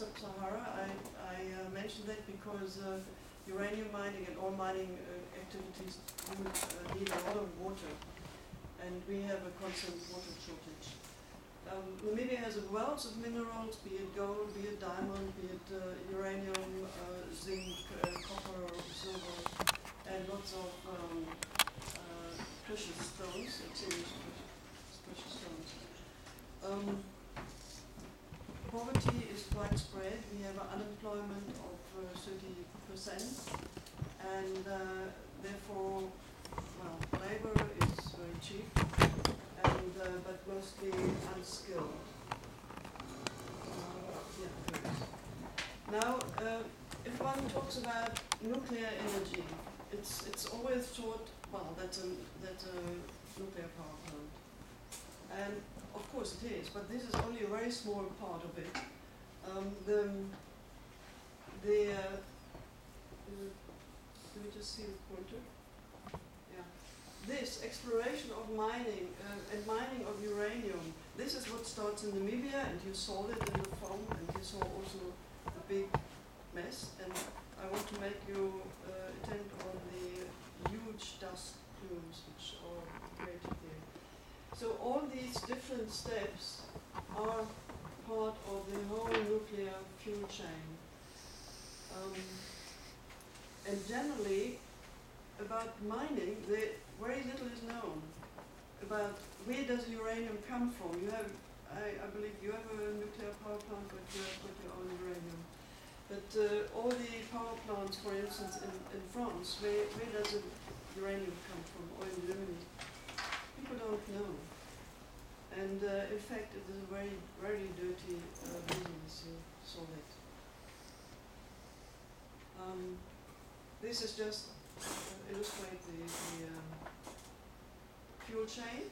Sub-Sahara. I mentioned that because uranium mining and all mining activities need a lot of water, and we have a constant water shortage. Namibia has a wealth of minerals, be it gold, be it diamond, be it uranium, zinc, copper, silver, and lots of precious stones, precious stones. Poverty is widespread. We have an unemployment of 30%, and therefore, well, labor is very cheap, and but mostly unskilled. Now, if one talks about nuclear energy, it's always thought, well, that's a nuclear power plant, and of course it is, but this is only a very small part of it. Can we just see the pointer? Yeah. This exploration of mining and mining of uranium, this is what starts in Namibia, and you saw it in the film, and you saw also the big mess. And I want to make you attend on the huge dust plumes which are created there. So all these different steps are part of the whole nuclear fuel chain. And generally, about mining, very little is known about where does uranium come from. You have, I believe you have a nuclear power plant, but you have got your own uranium. But all the power plants, for instance, in France, where does the uranium come from, or in Germany? People don't know. And in fact, it is a very, very dirty business, you saw that. This is just illustrate the fuel chain,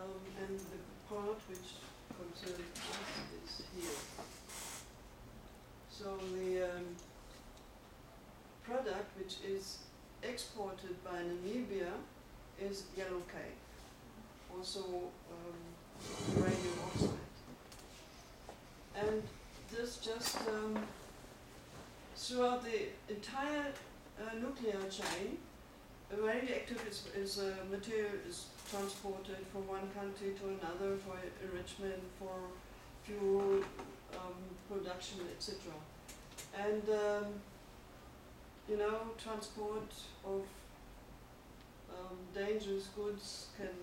and the part which concerns us is here. So the product which is exported by Namibia is yellow cake, also uranium oxide. And this just throughout the entire nuclear chain, radioactive material is transported from one country to another for enrichment, for fuel production, etc. And transport of dangerous goods can,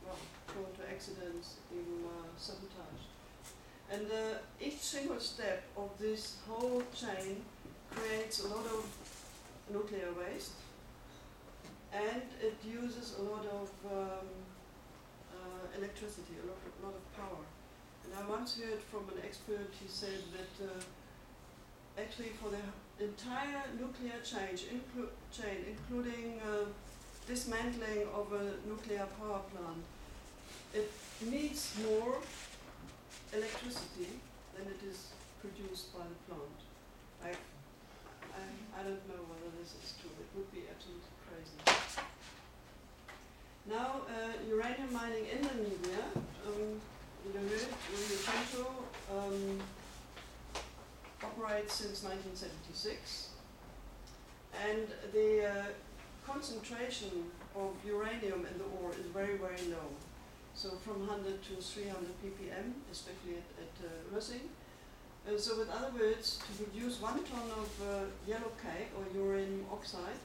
well, prone to accidents, even sabotage. And each single step of this whole chain creates a lot of nuclear waste, and it uses a lot of electricity, a lot of power. And I once heard from an expert, he said that actually for the entire nuclear chain, including dismantling of a nuclear power plant, it needs more electricity than it is produced by the plant. I don't know whether this is true. It would be absolutely crazy. Now, uranium mining in Namibia, Rio Tinto operates since 1976, and the concentration of uranium in the ore is very, very low. So from 100 to 300 ppm, especially at Rössing. So with other words, to produce 1 ton of yellow cake or uranium oxide,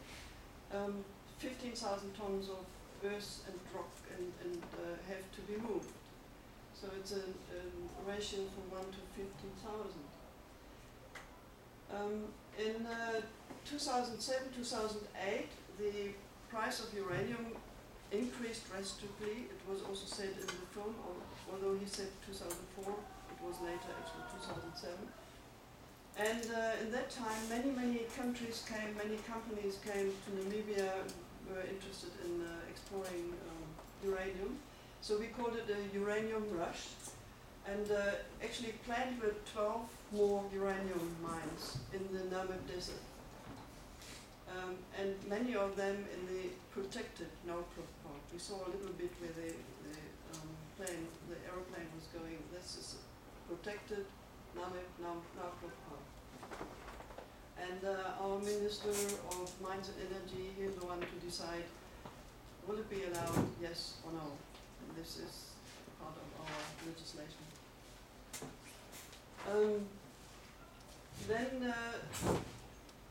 15,000 tons of earth and rock and have to be moved. So it's a ratio from 1 to 15,000. In 2007, 2008, the price of uranium increased drastically. It was also said in the film, although he said 2004, it was later actually 2007. And in that time, many countries came, many companies came to Namibia, were interested in exploring uranium. So we called it a uranium rush. And actually planned were 12 more uranium mines in the Namib Desert. And many of them in the protected no-proof part. We saw a little bit where the aeroplane was going. This is protected And our Minister of Mines and Energy, he's the one to decide, will it be allowed, yes or no? And this is part of our legislation. Then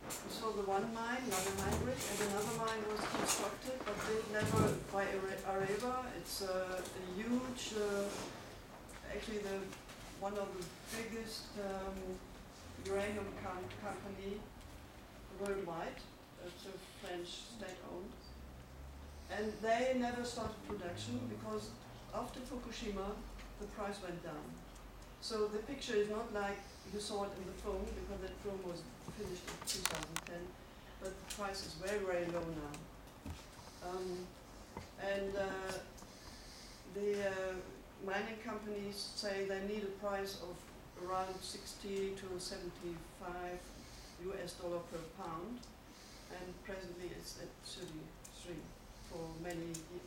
we saw the one mine, Namibia, and another mine was constructed, but never by Areva. It's a huge, actually one of the biggest uranium company worldwide. It's a French state-owned. And they never started production because after Fukushima, the price went down. So the picture is not like you saw it in the film, because that film was finished in 2010, but the price is very, very low now. The mining companies say they need a price of around 60 to 75 US dollar per pound, and presently it's at 33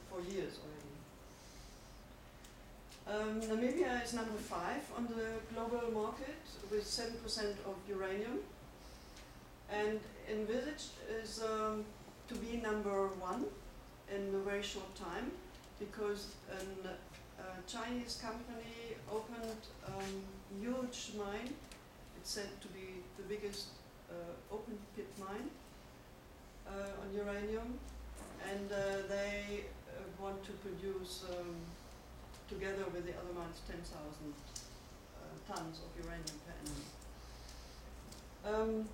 for years already. Namibia is number 5 on the global market with 7% of uranium, and envisaged is to be number 1 in a very short time, because a Chinese company opened a huge mine. It's said to be the biggest open pit mine on uranium, and they want to produce together with the other mines 10,000 tons of uranium per annum.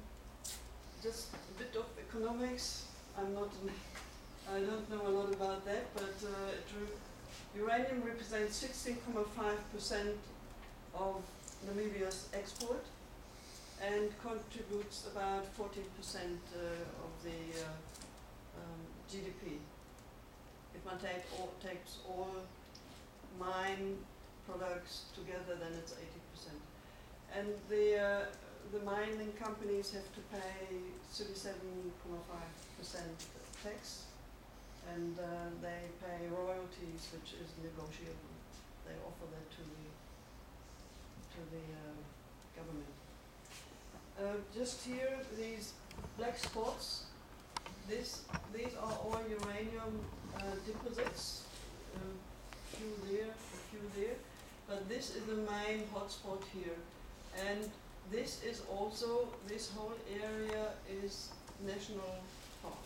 Just a bit of economics. I don't know a lot about that, but uranium represents 16.5% of Namibia's export and contributes about 14% of the GDP. If one takes all mine products together, then it's 80%. And the mining companies have to pay 37.5% tax, and they pay royalties, which is negotiable. They offer that to the government. Just here, these black spots. These are all uranium deposits. A few there, but this is the main hotspot here, and this whole area is national park,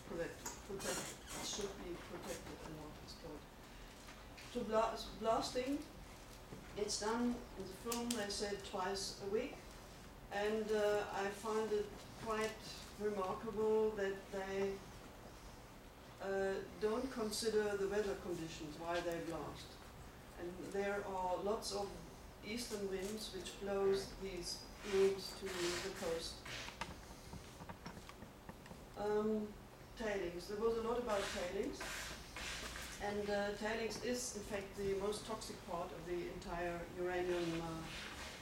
protected. It should be protected and not destroyed. Blasting, it's done in the film, they said twice a week, and I find it quite remarkable that they don't consider the weather conditions while they blast. And there are lots of eastern winds which blows these fumes to the coast. Tailings. There was a lot about tailings. And tailings is, in fact, the most toxic part of the entire uranium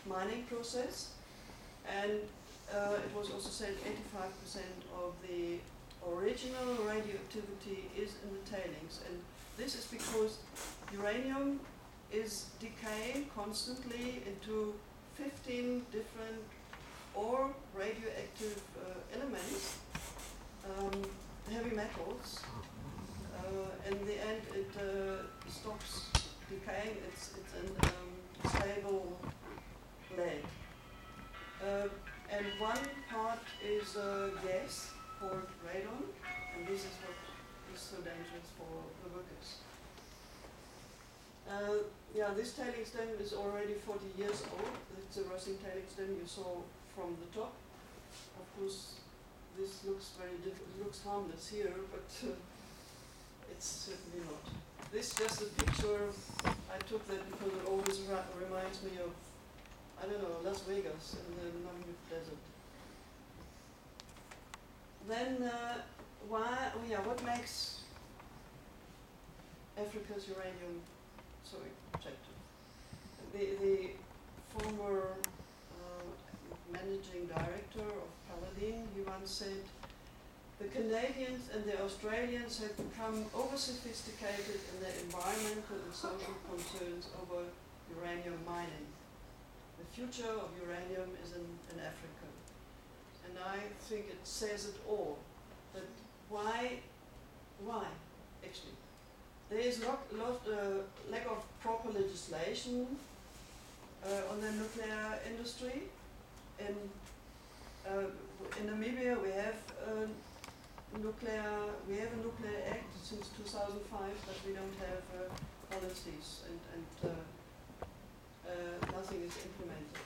mining process. And it was also said 85% of the original radioactivity is in the tailings. And this is because uranium is decaying constantly into 15 different or radioactive elements, heavy metals. In the end, it stops decaying. It's a stable lead. And one part is gas called radon, and this is what is so dangerous for the workers. This tailings dam is already 40 years old. It's a rusting tailings dam you saw from the top. Of course, this looks looks harmless here, but it's certainly not. This is just a picture. I took that because it always reminds me of, I don't know, Las Vegas in the Namib desert. Then, what makes Africa's uranium so attractive? The former managing director of Paladin, he once said, the Canadians and the Australians have become over-sophisticated in their environmental and social concerns over uranium mining. The future of uranium is in Africa. And I think it says it all. But why actually? There is lack of proper legislation on the nuclear industry. In Namibia we have a nuclear act since 2005, but we don't have policies and nothing is implemented.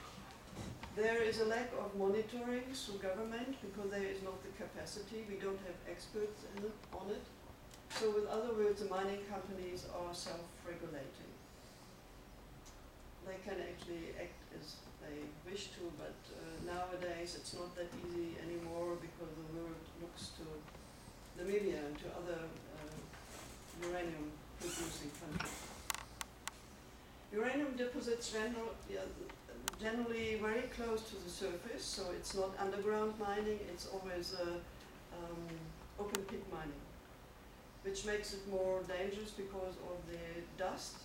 There is a lack of monitoring through government because there is not the capacity. We don't have experts on it. So with other words, the mining companies are self-regulating. They can actually act as they wish to, but nowadays it's not that easy anymore because the world looks to Namibia and to other uranium producing countries. Uranium deposits generally very close to the surface, so it's not underground mining, it's always open pit mining, which makes it more dangerous because of the dust,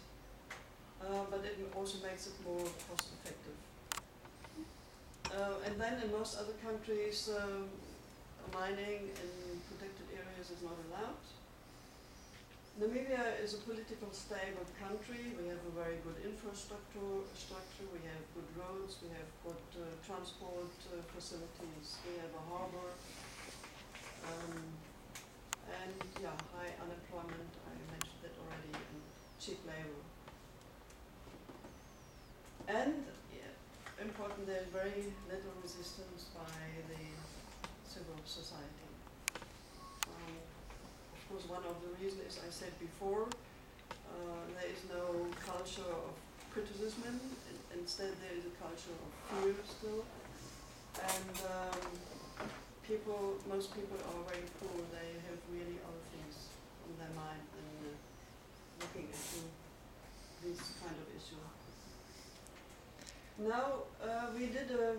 but it also makes it more cost effective. And then in most other countries, mining in protected areas is not allowed. Namibia is a political stable country. We have a very good infrastructure. We have good roads. We have good transport facilities. We have a harbor. And high unemployment. I mentioned that already. And cheap labor. And important, there's very little resistance by the civil society. Of course, one of the reasons, as I said before, there is no culture of criticism. Instead, there is a culture of fear still. And most people are very poor. They have really other things on their mind than looking into this kind of issue. Now, we did a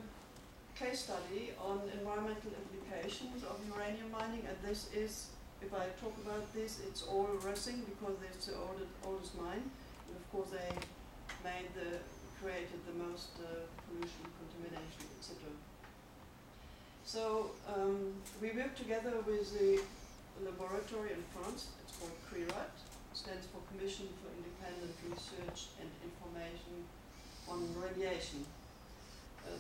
case study on environmental implications of uranium mining, and this is, if I talk about this, it's all Rössing because it's the oldest mine, and of course they created the most pollution, contamination, etc. So we worked together with the laboratory in France. It's called CRIRAT, stands for Commission for Independent Research and Information on Radiation.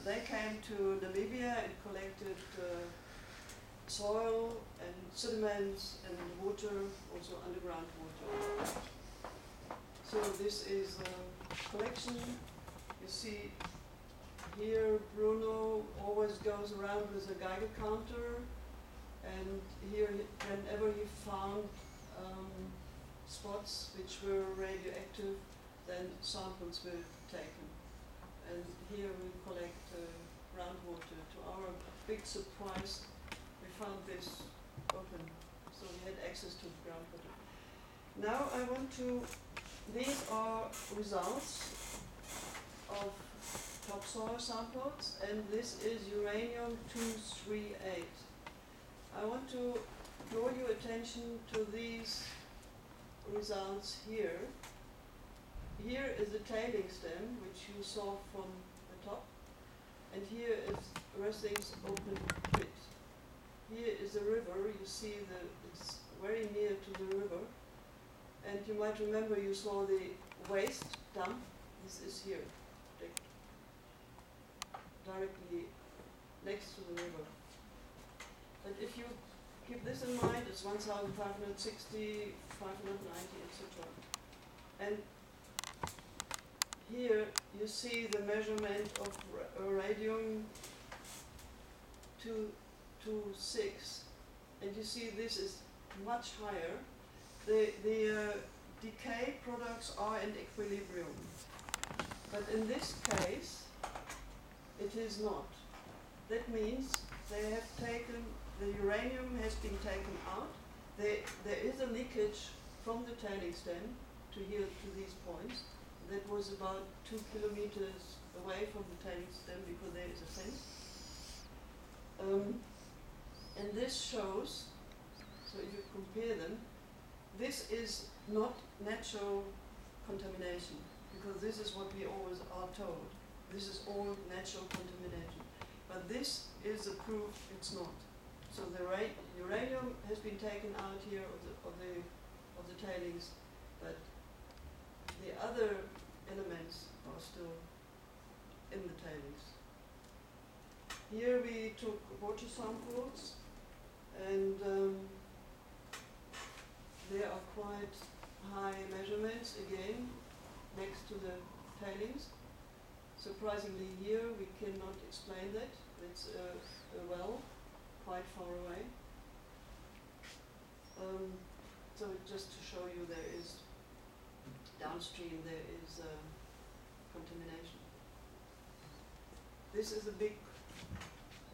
They came to Namibia and collected soil and sediments and water, also underground water. So this is a collection. You see here Bruno always goes around with a Geiger counter, and here whenever he found spots which were radioactive, then samples were taken. And here we collect groundwater. To our big surprise, we found this open, so we had access to the groundwater. Now I want to, these are results of topsoil samples, and this is uranium-238. I want to draw your attention to these results here. Here is the tailing stem, which you saw from the top, and here is Rössing's open pit. Here is the river. You see it's very near to the river, and you might remember you saw the waste dump. This is here, directly next to the river. But if you keep this in mind, it's 1,560, 590, etc. And here you see the measurement of radium 226, and you see this is much higher. The decay products are in equilibrium, but in this case it is not. That means they have taken, the uranium has been taken out. There is a leakage from the tailing stem to here, to these points. That was about 2 kilometers away from the tailing stem because there is a fence. And this shows, so if you compare them, this is not natural contamination, because this is what we always are told. this is all natural contamination. But this is a proof it's not. So the uranium has been taken out here of the tailings, but the other elements are still in the tailings. Here we took water samples, and there are quite high measurements again next to the tailings. Surprisingly, here we cannot explain that. It's a well quite far away. So just to show you, there is downstream, there is contamination. This is a big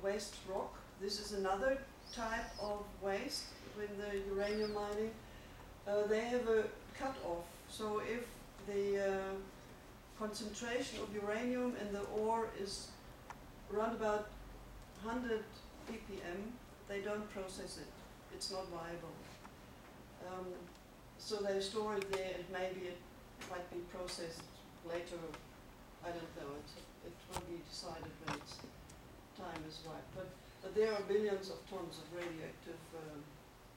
waste rock. This is another type of waste when the uranium mining. They have a cut-off. So if the concentration of uranium in the ore is around about 100 ppm, they don't process it. It's not viable. So they store it there, and maybe it might be processed later. I don't know. It will be decided when its time is right. But there are billions of tons of radioactive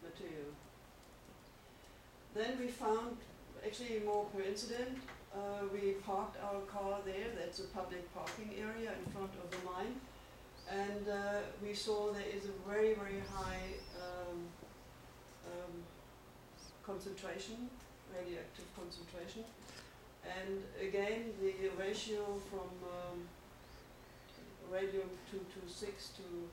material. Then we found, actually more coincident, we parked our car there. That's a public parking area in front of the mine. And we saw there is a very, very high concentration, radioactive concentration. And again, the ratio from radium-226 to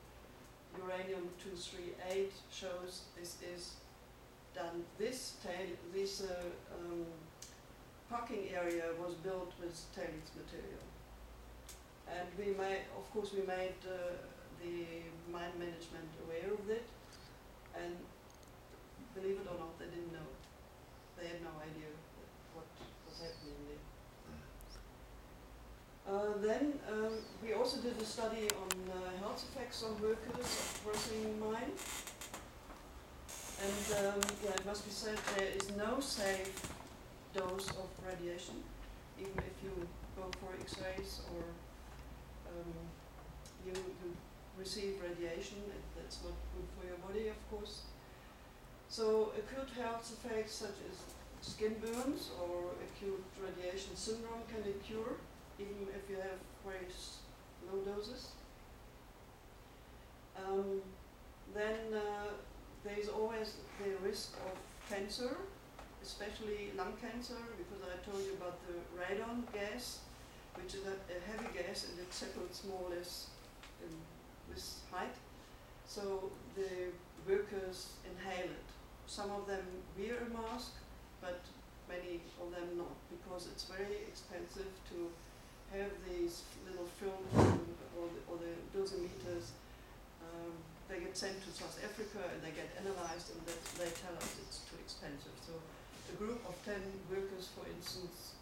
uranium-238 shows this is done. This parking area was built with tailings material. And we made, of course, the mine management aware of it, and believe it or not, they didn't know. They had no idea what was happening there. Then we also did a study on health effects on workers of working mine. And yeah, it must be said there is no safe dose of radiation, even if you go for X-rays or you receive radiation. That's not good for your body, of course. So acute health effects such as skin burns or acute radiation syndrome can occur, even if you have very low doses. Then there is always the risk of cancer, especially lung cancer, because I told you about the radon gas, which is a heavy gas, and it settles more or less in this height. So the workers inhale it. Some of them wear a mask, but many of them not, because it's very expensive to have these little films or the dosimeters. They get sent to South Africa and they get analyzed, and they tell us it's too expensive. So a group of 10 workers, for instance,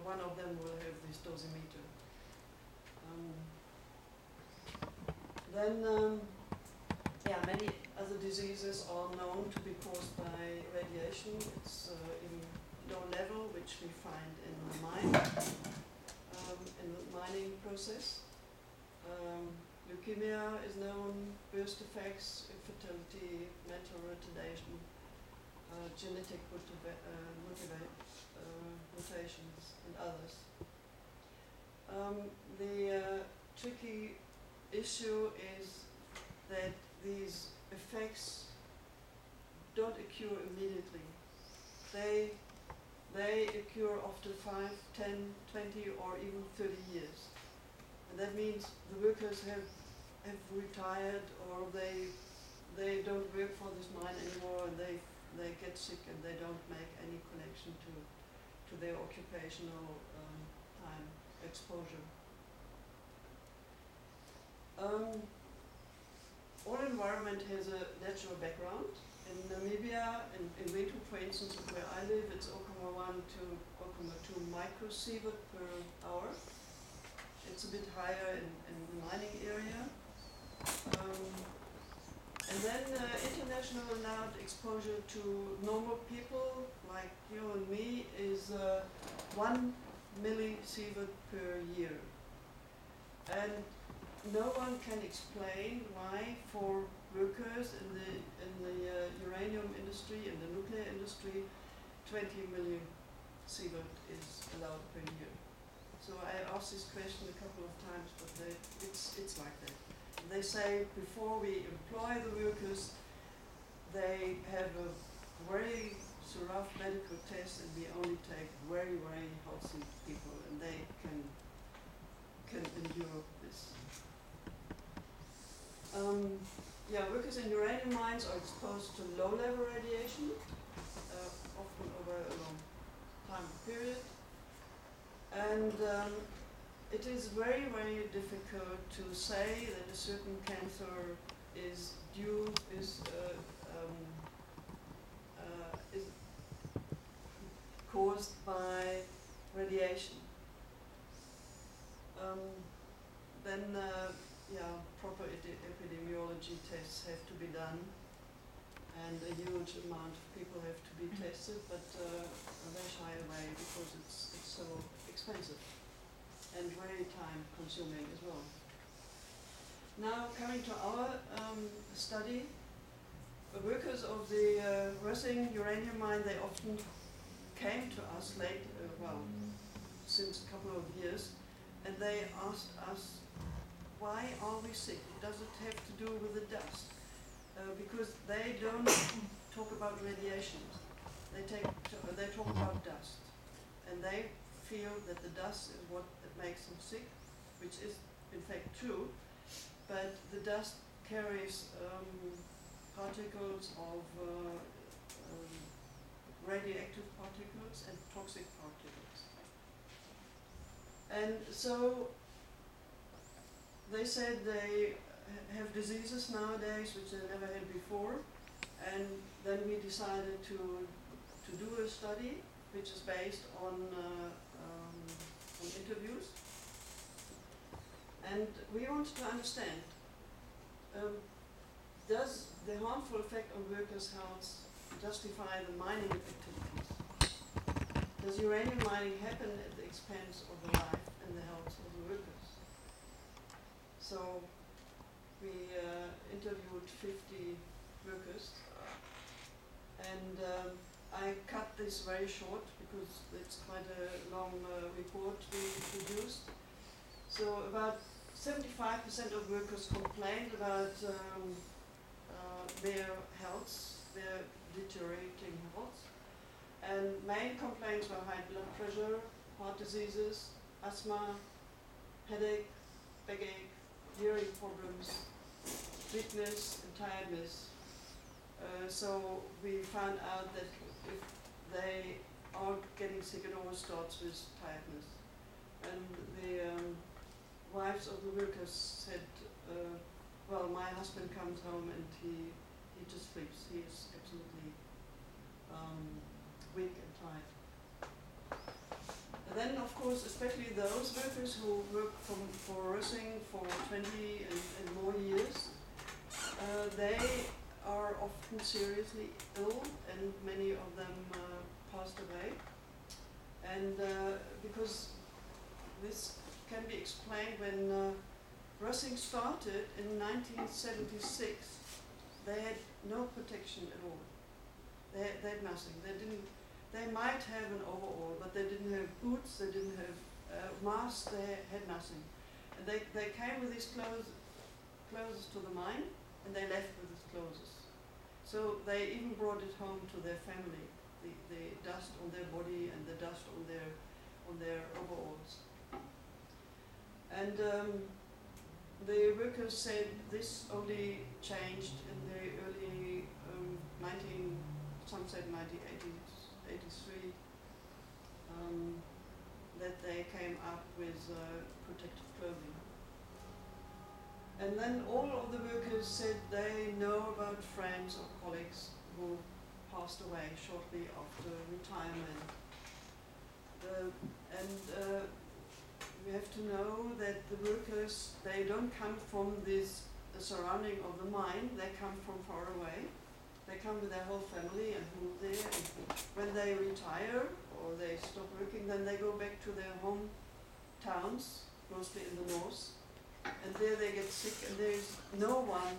one of them will have this dosimeter. Yeah, many other diseases are known to be caused by radiation. It's in low level, which we find in the mine, in the mining process. Leukemia is known, birth defects, infertility, mental retardation, genetic mutations, and others. The tricky issue is that these effects don't occur immediately. They occur after 5, 10, 20, or even 30 years. And that means the workers have retired, or they don't work for this mine anymore, and they get sick and they don't make any connection to their occupational time exposure. All environment has a natural background. In Namibia, in Windhoek, for instance, where I live, it's 0.1 to 0.2 microsievert per hour. It's a bit higher in the mining area. And then international allowed exposure to normal people like you and me is 1 millisievert per year. And no one can explain why for workers in the uranium industry, in the nuclear industry, 20 million sievert is allowed per year. So I asked this question a couple of times, but it's like that. They say before we employ the workers, they have a very rough medical test, and we only take very, very healthy people, and they can endure this. Workers in uranium mines are exposed to low-level radiation, often over a long time period, and it is very, very difficult to say that a certain cancer is caused by radiation. Proper epidemiology tests have to be done, and a huge amount of people have to be tested, but they shy away because it's so expensive and very time consuming as well. Now coming to our study, the workers of the Rössing uranium mine, they often came to us since a couple of years, and they asked us, why are we sick? Does it have to do with the dust? Because they don't talk about radiation. They talk about dust, and they feel that the dust is what makes them sick, which is in fact true. But the dust carries particles of radioactive particles and toxic particles. And so they said they have diseases nowadays which they never had before, and then we decided to do a study which is based on interviews. And we wanted to understand, does the harmful effect on workers' health justify the mining activities? Does uranium mining happen at the expense of the life and the health of the workers? So we interviewed 50 workers, and I cut this very short because it's quite a long report we produced. So about 75% of workers complained about their health, their deteriorating health, and main complaints were high blood pressure, heart diseases, asthma, headache, backache, hearing problems, weakness and tiredness. So we found out that if they are getting sick, it always starts with tiredness. And the wives of the workers said, my husband comes home and he just sleeps. He is absolutely weak and tired. And then, of course, especially those workers who work for Rössing for 20 and more years, they are often seriously ill, and many of them passed away. And because this can be explained, when Rössing started in 1976, they had no protection at all. They had nothing. They might have an overall, but they didn't have boots, they didn't have masks, they had nothing. And they came with these clothes to the mine, and they left with these clothes. So they even brought it home to their family, the dust on their body and the dust on their overalls. And the workers said this only changed in the early 1983, that they came up with protective clothing. And then all of the workers said they know about friends or colleagues who passed away shortly after retirement. We have to know that the workers, they don't come from the surrounding of the mine, they come from far away. They come with their whole family and move there. And when they retire or they stop working, then they go back to their home towns, mostly in the north, and there they get sick, and there is no one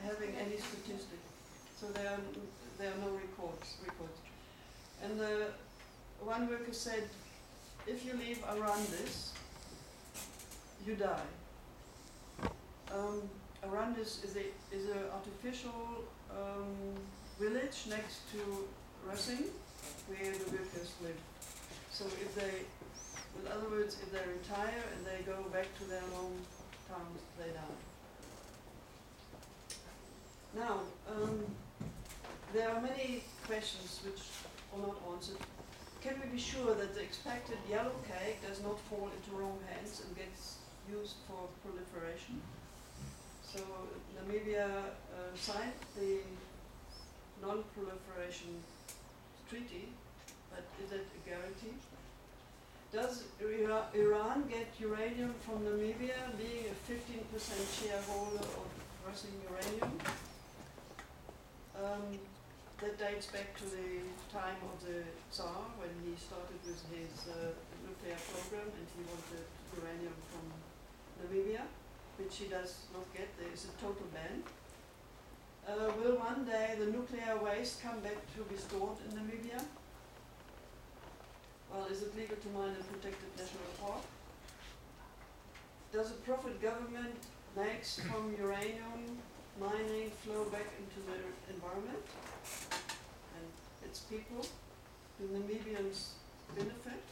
having any statistics. So there are no records. And one worker said, if you leave Arandis, you die. Arandis is an artificial village next to Racing, where the workers live. So if they, in other words, if they retire and they go back to their hometowns, they die. Now, there are many questions which are not answered. Can we be sure that the expected yellow cake does not fall into wrong hands and gets used for proliferation? So Namibia signed the non-proliferation treaty, but is that a guarantee? Does Iran get uranium from Namibia, being a 15% shareholder of Russian uranium? That dates back to the time of the Tsar, when he started with his nuclear program and he wanted uranium from Namibia, which he does not get. There is a total ban. Will one day the nuclear waste come back to be stored in Namibia? Well, is it legal to mine a protected national park? Does a profit government makes from uranium mining flow back into the environment and its people? Do Namibians benefit?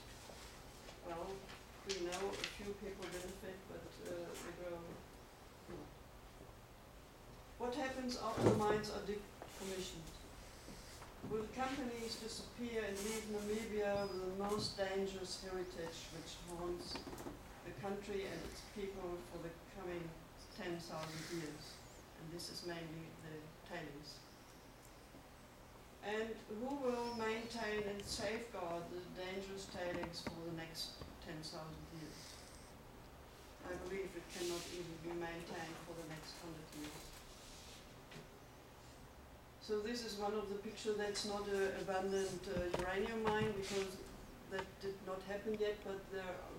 Well, we know a few people benefit, but they grow. What happens after the mines are decommissioned? Will companies disappear and leave Namibia with the most dangerous heritage which haunts the country and its people for the coming 10,000 years? And this is mainly the tailings. And who will maintain and safeguard the dangerous tailings for the next 10,000 years? I believe it cannot even be maintained for the next 100 years. So this is one of the pictures. That's not an abundant uranium mine, because that did not happen yet, but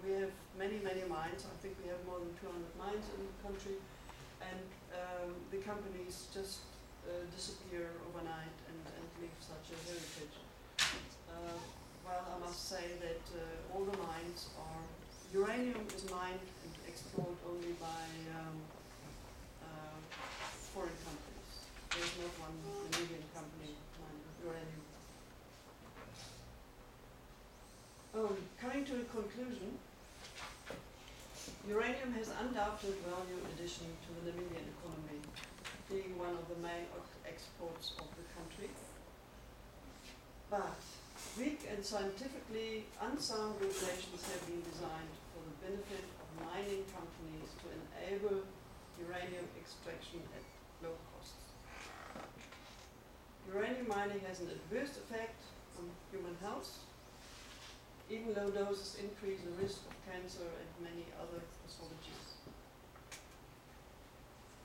we have many, many mines. I think we have more than 200 mines in the country, and the companies just disappear overnight and leave such a heritage. Well, I must say that all the mines are, uranium is mined and explored only by foreign companies. There's not one Canadian company mining uranium. Coming to a conclusion, uranium has undoubted value addition to the Namibian economy, being one of the main exports of the country. But weak and scientifically unsound regulations have been designed for the benefit of mining companies to enable uranium extraction at low costs. Uranium mining has an adverse effect on human health. Even low doses increase the risk of cancer and many other pathologies.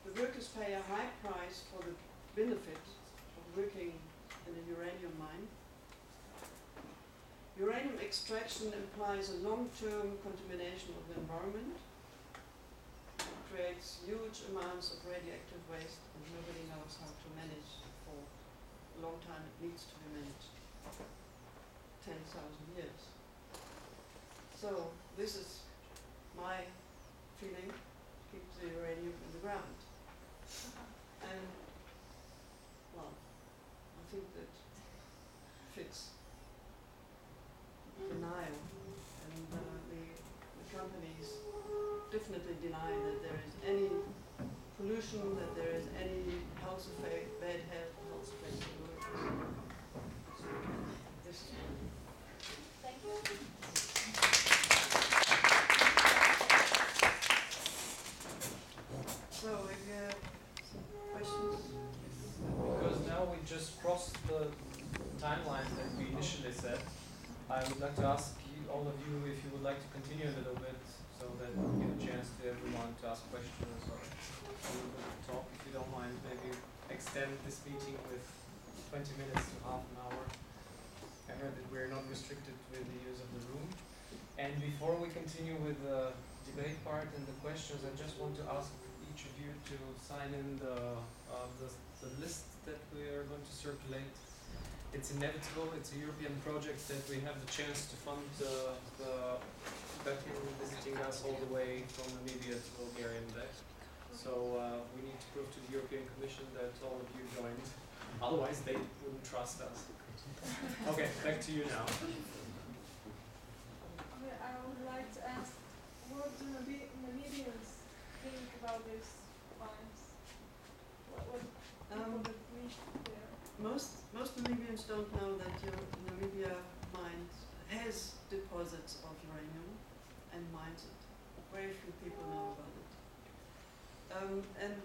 The workers pay a high price for the benefit of working in a uranium mine. Uranium extraction implies a long-term contamination of the environment. It creates huge amounts of radioactive waste, and nobody knows how to manage for a long time. It needs to be managed. 10,000 years. So this is my feeling: keep the uranium in the ground. And well, I think that fits denial, and the companies definitely deny that there is any pollution, that there is any health effect, bad health effect to the workers. This is Thank you. so if you have some questions. Because now we just crossed the timeline that we initially set, I would like to ask you, all of you, if you would like to continue a little bit, so that we give a chance to everyone to ask questions or a little bit of talk. If you don't mind, maybe extend this meeting with 20 minutes to half an hour. I heard that we're not restricted with the use of the room. And before we continue with the debate part and the questions, I just want to ask each of you to sign in the list that we are going to circulate. It's inevitable. It's a European project that we have the chance to fund the Bertchen visiting us all the way from Namibia to Bulgaria and back. So we need to prove to the European Commission that all of you joined. Otherwise, they wouldn't trust us. Okay, back to you now. I would like to ask, what do Namibians think about these mines? What people that reach there? Most Namibians don't know that Namibia mines has deposits of uranium and mines it. Very few people know about it. And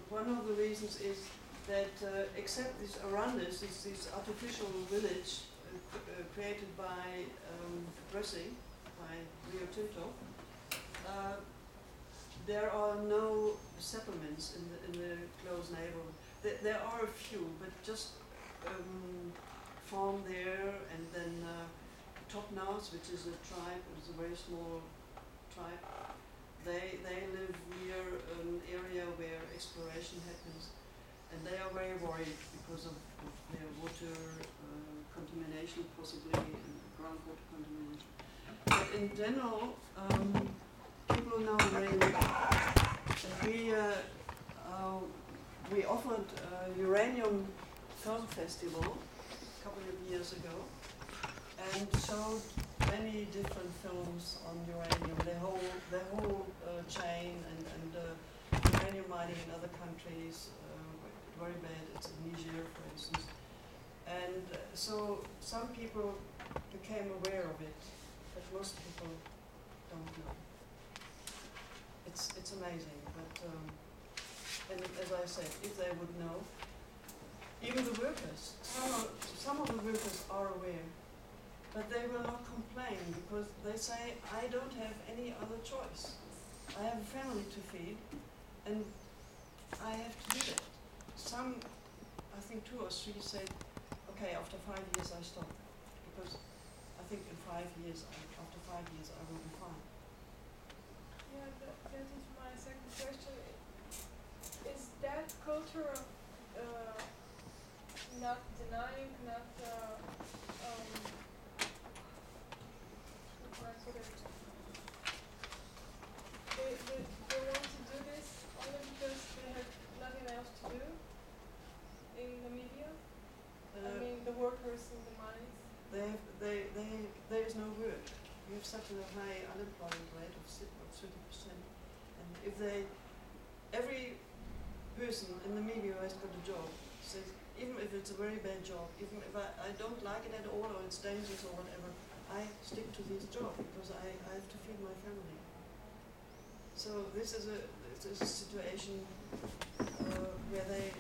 one of the reasons is that except this around this is this artificial village created by Bressing, by Rio Tinto, there are no settlements in the close neighborhood. There are a few, but just farm there, and then Topnaus, which is a tribe, it's a very small tribe. They live near an area where exploration happens, and they are very worried because of their water contamination, possibly, and groundwater contamination. But in general, people know very little. We offered a uranium film festival a couple of years ago, and showed many different films on uranium, the whole chain, and uranium mining in other countries, very bad. It's in Niger, for instance. And so some people became aware of it, but most people don't know. It's amazing, but and as I said, if they would know, even the workers, some of the workers are aware, but they will not complain because they say, I don't have any other choice. I have a family to feed, and I have to do that. Some, I think 2 or 3 said, okay, after 5 years I stop, because I think in 5 years, after 5 years I will be fine. Yeah, that is my second question. Is that culture of not denying, not how can I put it? They want to do this only because they have nothing else to do in Namibia? I mean, the workers in the mines. There is no work. We have such a high unemployment rate of 30%, and if every person in Namibia who has got a job says, even if it's a very bad job, even if I don't like it at all, or it's dangerous or whatever, I stick to this job because I have to feed my family. So this is a situation where they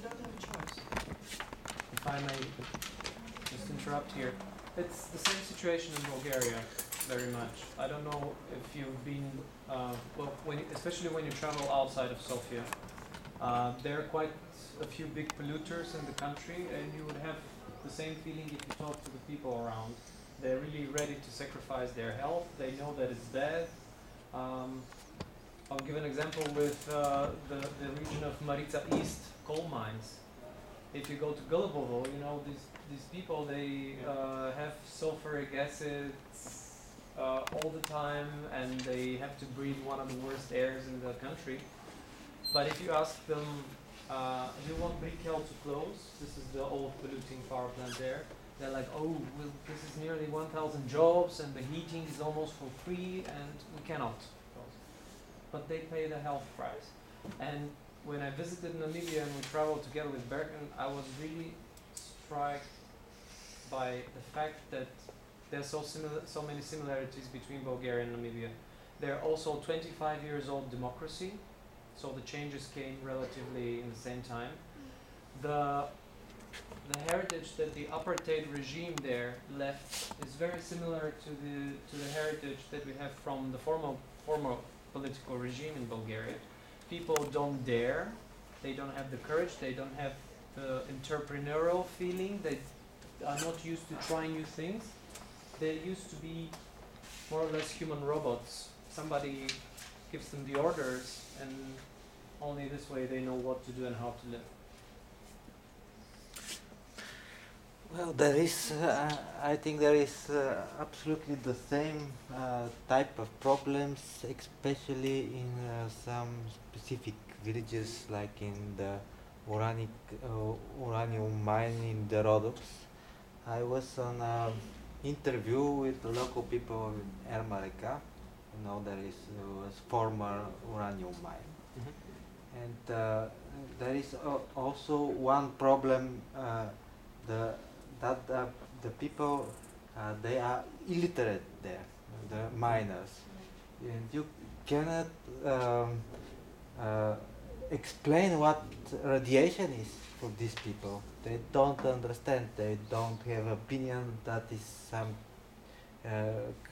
don't have a choice. If I may just interrupt here, it's the same situation in Bulgaria, very much. I don't know if you've been, especially when you travel outside of Sofia, there are quite a few big polluters in the country, and you would have the same feeling if you talk to the people around. They're really ready to sacrifice their health. They know that it's bad. I'll give an example with the region of Marica East coal mines. If you go to Golubovo, you know, these people, they have sulfuric acids all the time, and they have to breathe one of the worst airs in the country. But if you ask them, do you want Brickell to close? This is the old polluting power plant there. They're like, oh, well, this is nearly 1,000 jobs, and the heating is almost for free, and we cannot close. But they pay the health price. And when I visited Namibia and we traveled together with Bertchen, I was really struck by the fact that there's so many similarities between Bulgaria and Namibia. They're also 25 years old democracy, so the changes came relatively in the same time. The heritage that the apartheid regime there left is very similar to the heritage that we have from the former political regime in Bulgaria. People don't dare, they don't have the courage, they don't have the entrepreneurial feeling, they are not used to trying new things. They used to be more or less human robots, somebody gives them the orders, and only this way they know what to do and how to live. Well, there is, I think there is absolutely the same type of problems, especially in some specific villages, like in the uranium mine in the Rhodos. I was on an interview with the local people in Ermareka. You know, there is was former uranium mine. Mm-hmm. And there is also one problem, that the people, they are illiterate there, the miners. And you cannot explain what radiation is for these people. They don't understand, they don't have opinion that is some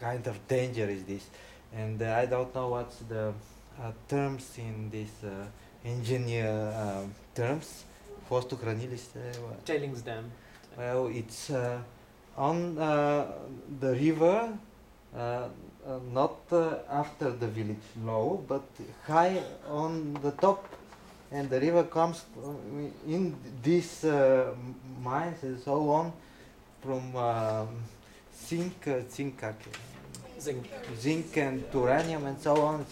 kind of danger is this. And I don't know what's the terms in this engineer terms. Tailings dam. Well, it's on the river, not after the village low, but high on the top, and the river comes in these mines and so on from zinc and uranium and so on,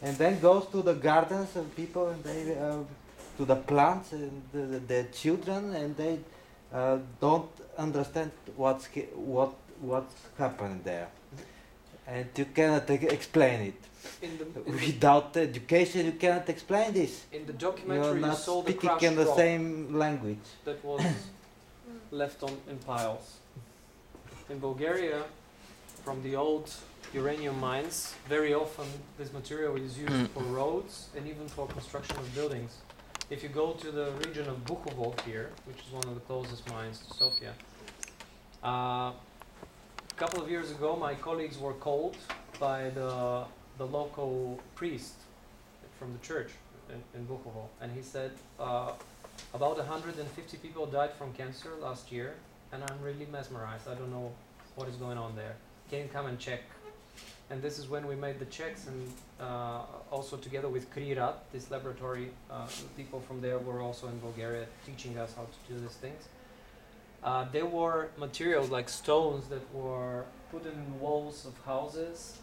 and then goes to the gardens of people, and they to the plants and their children, and they don't understand what's happened there, and you cannot explain it. Without education, you cannot explain this. In the documentary, you're not you saw the speaking crushed in the rock same language. that was left in piles. In Bulgaria, from the old uranium mines, very often this material is used for roads and even for construction of buildings. If you go to the region of Bukhovo here, which is one of the closest mines to Sofia, a couple of years ago my colleagues were called by the local priest from the church in Bukhovo, and he said about 150 people died from cancer last year, and I'm really mesmerized. I don't know what is going on there. Can you come and check? And this is when we made the checks, and also together with Krirat, this laboratory, people from there were also in Bulgaria teaching us how to do these things. There were materials like stones that were put in walls of houses.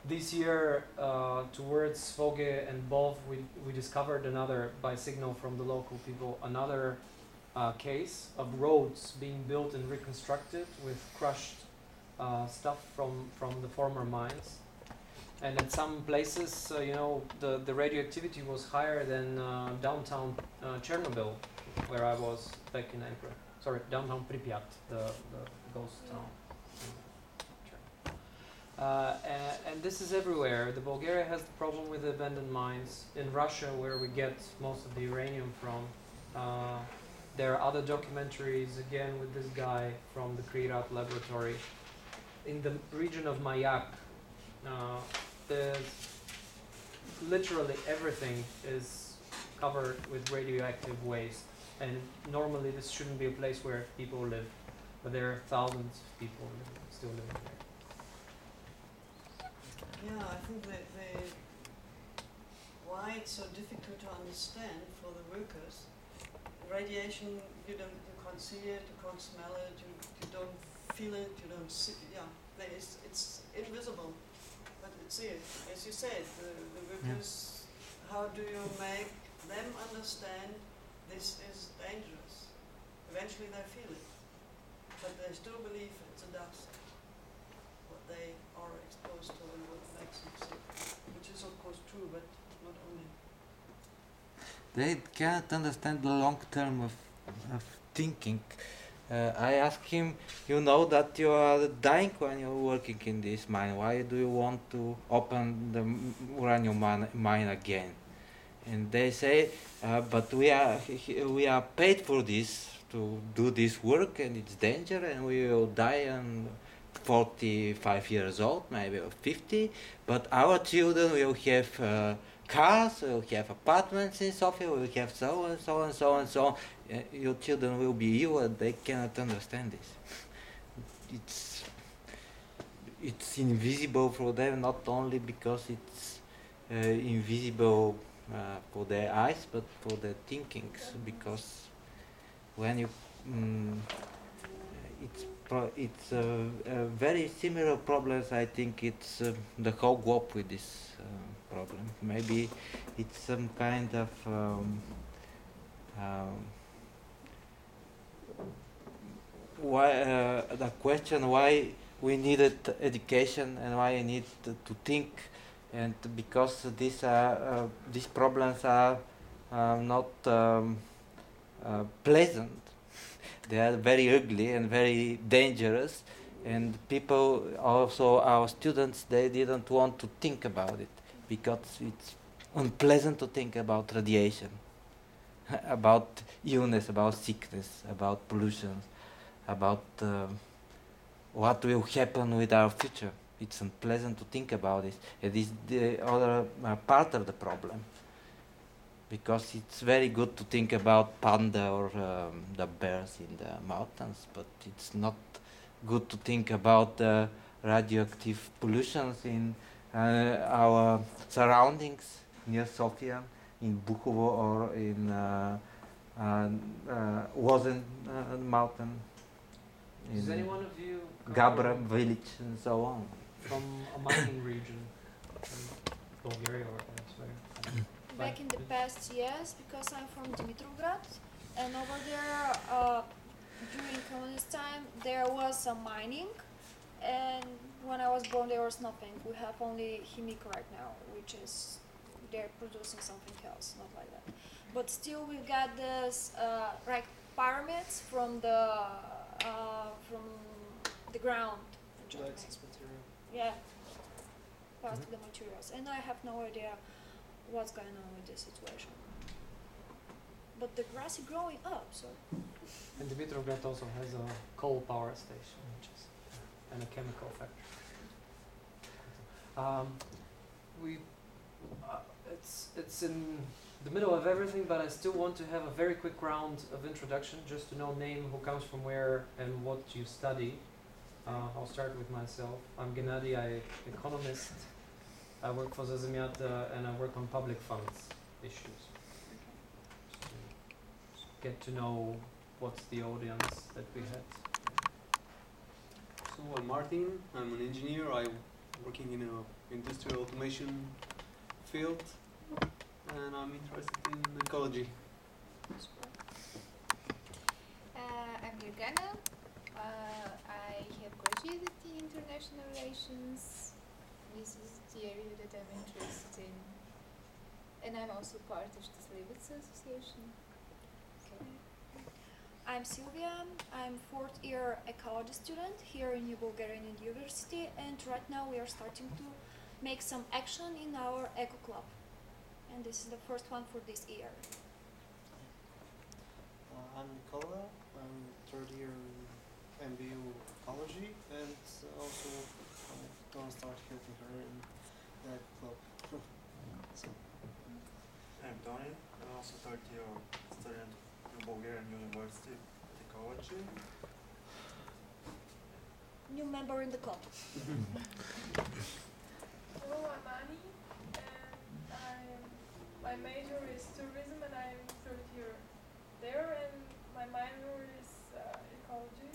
This year, towards Svoge and Bov, we discovered another, by signal from the local people, another case of roads being built and reconstructed with crushed stuff from the former mines. And in some places, the radioactivity was higher than downtown Chernobyl, where I was back in April. Sorry, downtown Pripyat, the ghost town. And this is everywhere. The Bulgaria has the problem with abandoned mines. In Russia, where we get most of the uranium from, there are other documentaries, again with this guy from the Krirat laboratory. In the region of Mayak, there's literally everything is covered with radioactive waste, and normally this shouldn't be a place where people live, but there are thousands of people still living there. Yeah, I think that why it's so difficult to understand for the workers. Radiation, you can't see it, you can't smell it, you don't feel it, you don't see it. Yeah, it's invisible, but it's here. As you said, the workers, how do you make them understand this is dangerous? Eventually they feel it, but they still believe it's a dust, what they are exposed to and what makes them sick, which is of course true, but not only. They can't understand the long term of thinking. I asked him, you know that you are dying when you're working in this mine. Why do you want to open the uranium mine again? And they say, but we are paid for this, to do this work, and it's danger, and we will die on 45 years old, maybe, or 50. But our children will have cars, will have apartments in Sofia, will have so and so and so and so on. Your children will be ill, and they cannot understand this. it's invisible for them, not only because it's invisible for their eyes, but for their thinkings. Because when you it's a very similar problems. I think it's the whole globe with this problem. Maybe it's some kind of why the question why we needed education and why I need to think, and because these problems are not pleasant. They are very ugly and very dangerous, and people, also our students, they didn't want to think about it because it's unpleasant to think about radiation, about illness, about sickness, about pollution, about what will happen with our future. It's unpleasant to think about it. It is the other part of the problem, because it's very good to think about panda or the bears in the mountains, but it's not good to think about the radioactive pollutions in our surroundings near Sofia, in Bukovo, or in Wozen mountain, Does in anyone of you come Gabra village, and so on. from a mining region in Bulgaria or elsewhere? Back in the past, yes, because I'm from Dimitrovgrad, and over there, during communist time, there was some mining, and when I was born, there was nothing. We have only Chimic right now, which is they're producing something else, not like that. But still, we got this like pyramids from the ground. Access material. Yeah, part of the materials, and I have no idea what's going on with this situation. But the grass is growing up, so. And Dimitrovgrad also has a coal power station, which is and a chemical factory. It's in the middle of everything, but I still want to have a very quick round of introduction, just to know name, who comes from where, and what you study. I'll start with myself. I'm Gennady, I'm economist. I work for Za Zemyata, and I work on public funds issues. So get to know what's the audience that we had. So I'm Martin. I'm an engineer. I'm working in a industrial automation field, and I'm interested in ecology. I'm Gergana. I have graduated in international relations. This is the area that I'm interested in. And I'm also part of Shtastlivetsa association. I'm Sylvia. I'm fourth year ecology student here in Bulgarian University, and right now we are starting to make some action in our eco club. And this is the first one for this year. I'm Nikola. I'm third year MBU ecology, and also I'm gonna start helping her in that club. So. I'm Tony. I'm also third year student in Bulgarian University ecology. New member in the club. Hello, I'm Ani, and my major is tourism, and I'm third year there, and my minor is ecology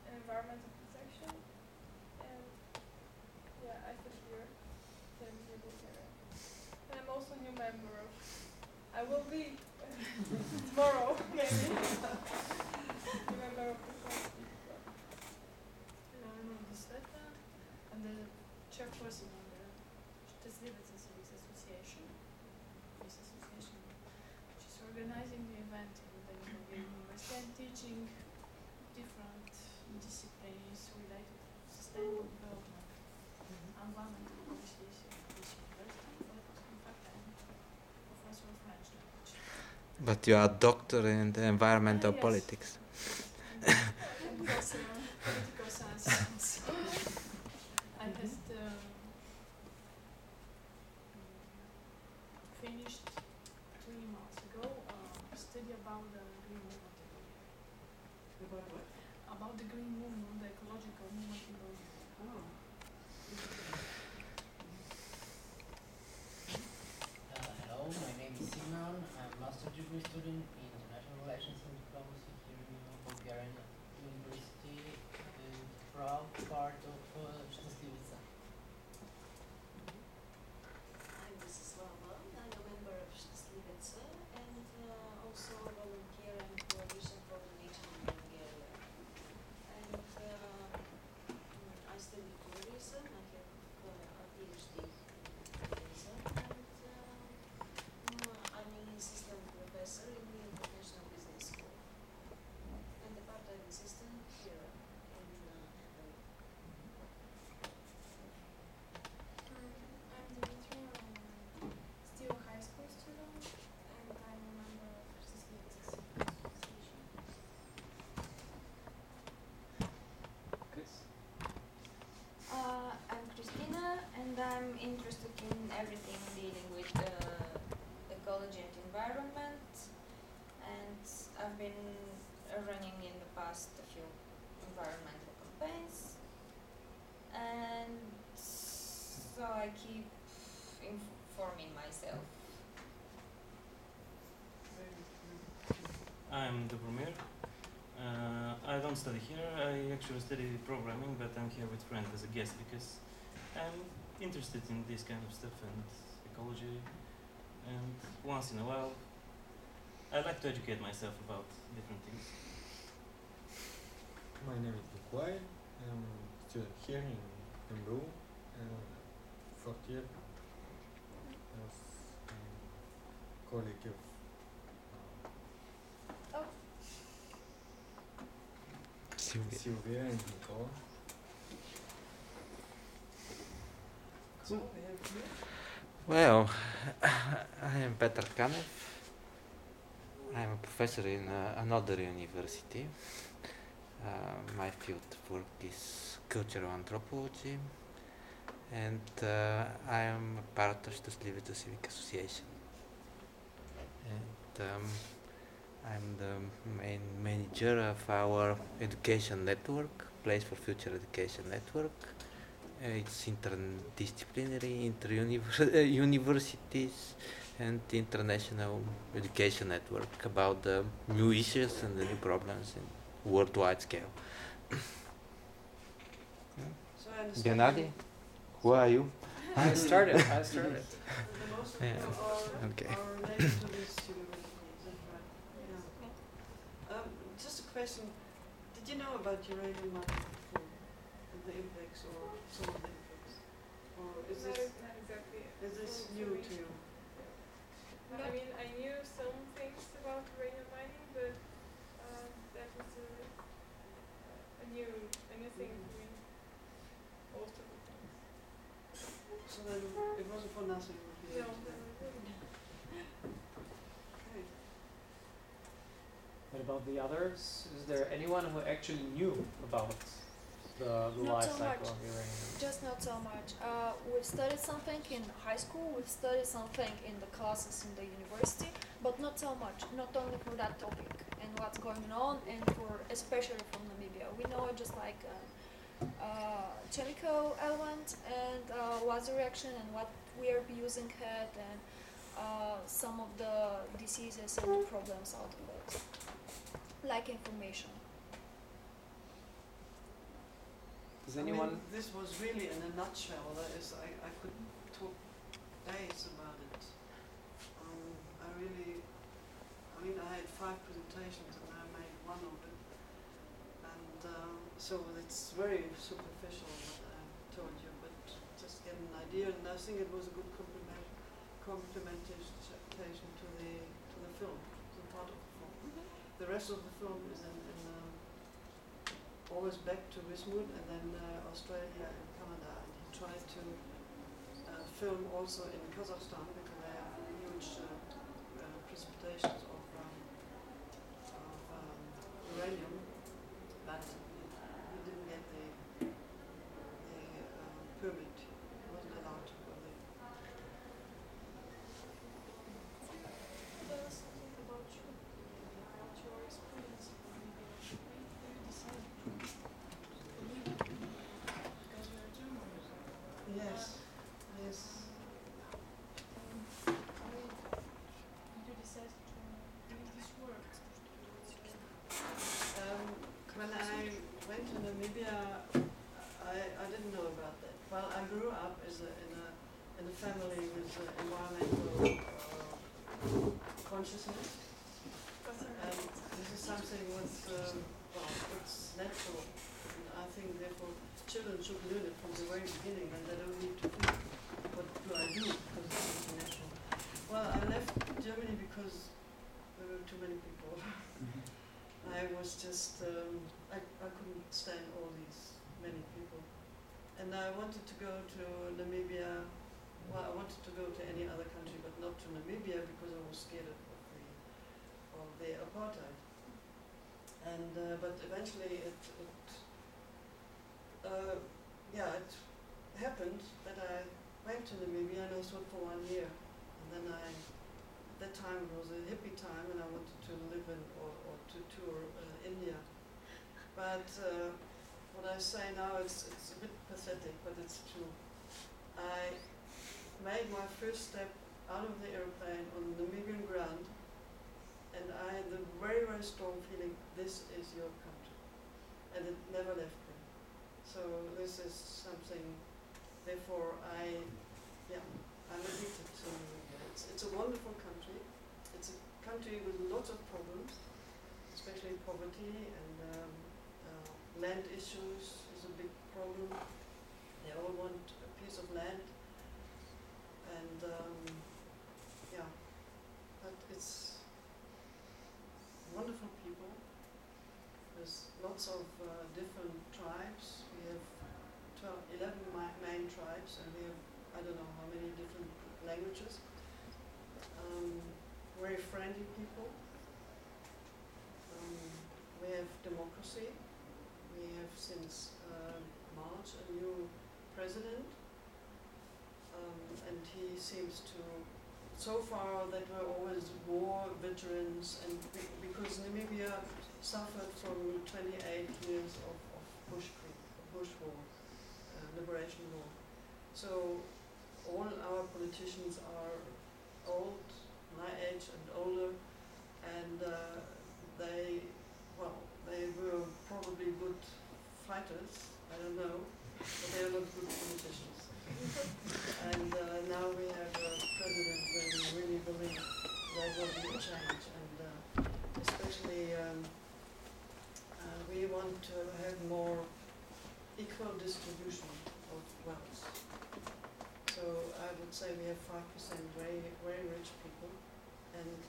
and environmental protection, and yeah, I study here in Bulgaria. And I'm also a new member of, I will be tomorrow, maybe, new member of the club. Hello, I'm Sveta. I'm the chairperson of the Civic Association. This association which is organizing the event in the Bulgarian University and teaching different disciplines related to sustainable development. I'm one of the policies of this university, but in fact I'm professor of French language. But you are a doctor in the environmental Yes. politics. I'm professor of political science. I just finished 3 months ago a study about the green movement in Bulgaria. About what? About the green movement, the ecological movement in Bulgaria. Oh. Hello, my name is Simon. I'm a master degree student in international relations and diplomacy here in Bulgarian University and proud part of Shtastlivetsa. I'm Mrs. Lava. I'm a member of Shtastlivetsa and also a volunteer and coalition for the nature in Bulgaria. And I study tourism. I have a PhD in tourism, and I'm an assistant professor in the International Business School. And a part-time assistant here in Hamburg. I'm Dimitri, I'm still a high school student, and I'm a member of Civic Association. Chris? I'm Christina, and I'm interested in everything dealing with ecology and environment. And I've been running in the past a few environmental campaigns. And so I keep informing myself. I'm Dobromir. I don't study here. I actually study programming, but I'm here with friends as a guest because I'm interested in this kind of stuff and ecology. And once in a while, I like to educate myself about different things. My name is Nikolai. I'm a student here in MBU, fourth year. I was a colleague of Sylvia and Nicola. So, Well, I am Petar Kanev. I'm a professor in another university. My field of work is cultural anthropology, and I am a part of Щастливеца Civic Association. And I'm the main manager of our education network, Place for Future Education Network. It's interdisciplinary, universities and international education network about the new issues and the new problems in worldwide scale. So I understand Gennady, who are you? I started. the most of Yeah, you okay. are related to this university, is that right? Yeah. Just a question. Did you know about uranium mining before? And the impacts or some of the impacts? Or is Not, this, not exactly. is this For new me. to you? I mean, I knew some things about uranium mining, but that was a new thing for me. Most of the things. So then it wasn't for nothing. No, no, it wasn't. Okay. What about the others? Is there anyone who actually knew about the Not life so cycle much. of uranium? Just not so much. We've studied something in high school, we've studied something in the classes in the university, but not so much, not only for that topic and what's going on, and for especially from Namibia. We know just like chemical element and what's the reaction and what we are using it, and some of the diseases and the problems out of it, like information. Does I anyone? mean, this was really in a nutshell. That is, I could talk days about it. I mean, I had 5 presentations and I made one of it. And so it's very superficial what I told you, but just get an idea. And I think it was a good complementation to the film, to the part of the film. The rest of the film is in always back to Wismut and then Australia and Canada. And he tried to film also in Kazakhstan because they have huge precipitations of uranium, but he didn't get the permit. He wasn't allowed to go there. Tell us something about you, about your experience in Namibia. Why you decided to leave it? Because you're a journalist. consciousness. And this is something with, it's natural. And I think therefore children should learn it from the very beginning, and they don't need to think, what do I do, because it's international. Well, I left Germany because there were too many people. I was just, I couldn't stand all these many people. And I wanted to go to Namibia. Well, I wanted to go to any other country, but not to Namibia because I was scared of the apartheid. And but eventually it happened that I went to Namibia and I was for 1 year. And then at that time it was a hippie time and I wanted to live in or to tour India. But what I say now it's a bit pathetic, but it's true. I made my first step out of the airplane on Namibian ground, and I had the very, very strong feeling, this is your country. And it never left me. So this is something, therefore I'm addicted to Namibia. It's a wonderful country. It's a country with lots of problems, especially poverty and land issues is a big problem. They all want a piece of land. And but it's wonderful people. There's lots of different tribes. We have 11 main tribes, and we have I don't know how many different languages. Very friendly people. We have democracy. We have since March a new president. And he seems to, so far that were always war veterans, and because Namibia suffered from 28 years of bush war, liberation war. So all our politicians are old, my age and older, and they were probably good fighters, I don't know, but they are not good politicians. And now we have a president where we really believe there will be a change, and especially we want to have more equal distribution of wealth. So I would say we have 5% very, very rich people, and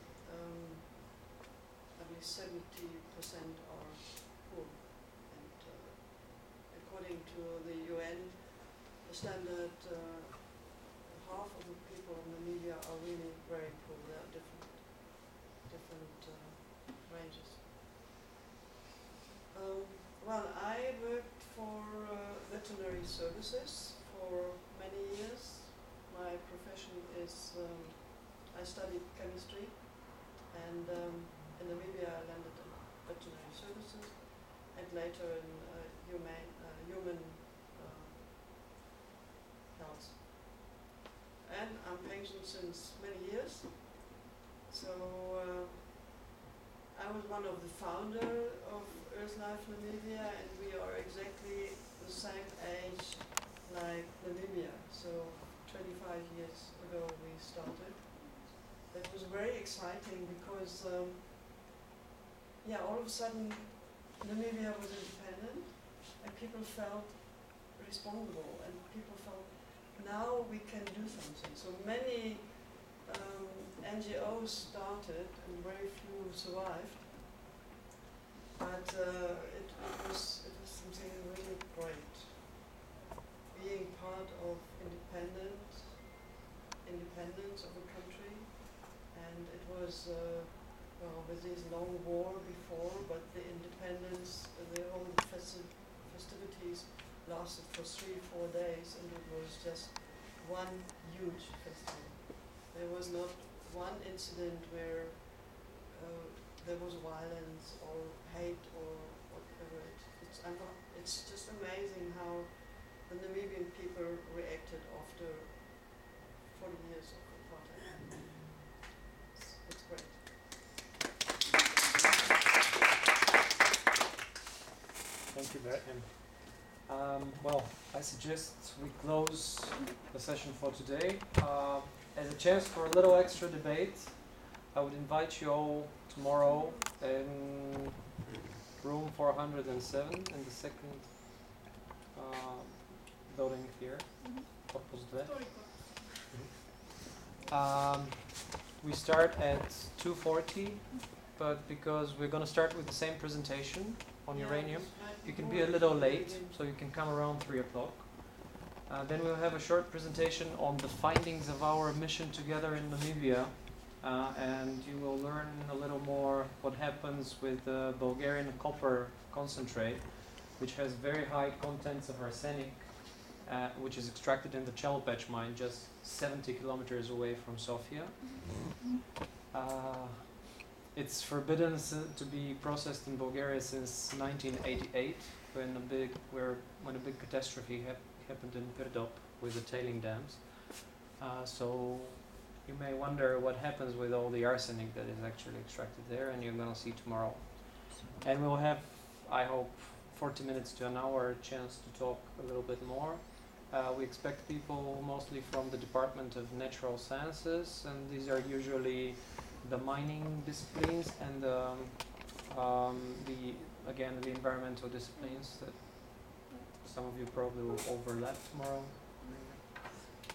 at least 70% are poor. And according to the UN standard, half of the people in Namibia are really very poor. There are different ranges. Well, I worked for veterinary services for many years. My profession is, I studied chemistry, and in Namibia I landed in veterinary services, and later in human health. And I'm pensioned since many years. So I was one of the founders of Earthlife Namibia, and we are exactly the same age like Namibia. So 25 years ago we started. That was very exciting because all of a sudden Namibia was independent and people felt responsible, and people felt now we can do something. So many NGOs started and very few survived, but it was something really great. Being part of independence of a country, and it was with this long war before, but the independence, the whole festivities lasted for 3-4 days, and it was just one huge festival. There was not one incident where there was violence or hate or whatever. It's just amazing how the Namibian people reacted after 40 years of apartheid. It's great. Thank you, Bertchen. Well, I suggest we close the session for today. As a chance for a little extra debate, I would invite you all tomorrow in room 407 in the second building here, opposite that. We start at 2:40, but because we're going to start with the same presentation on uranium, you can be a little late, so you can come around 3 o'clock. Then we'll have a short presentation on the findings of our mission together in Namibia, and you will learn a little more what happens with the Bulgarian copper concentrate, which has very high contents of arsenic, which is extracted in the Chelopech mine just 70 kilometers away from Sofia. It's forbidden to be processed in Bulgaria since 1988, when a big catastrophe happened in Pirdop with the tailing dams. So you may wonder what happens with all the arsenic that is actually extracted there, and you're going to see tomorrow. And we'll have, I hope, 40 minutes to an hour chance to talk a little bit more. We expect people mostly from the Department of Natural Sciences, and these are usually the mining disciplines and the environmental disciplines that some of you probably will overlap tomorrow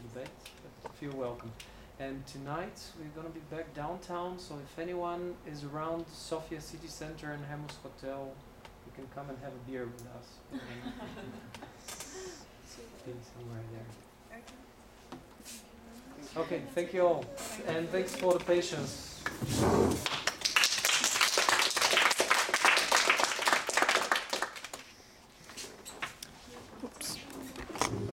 debate, but feel welcome. And tonight we're going to be back downtown, so if anyone is around Sofia City Center and Hemos Hotel, you can come and have a beer with us. Somewhere there. Okay, thank you all, and thanks for the patience.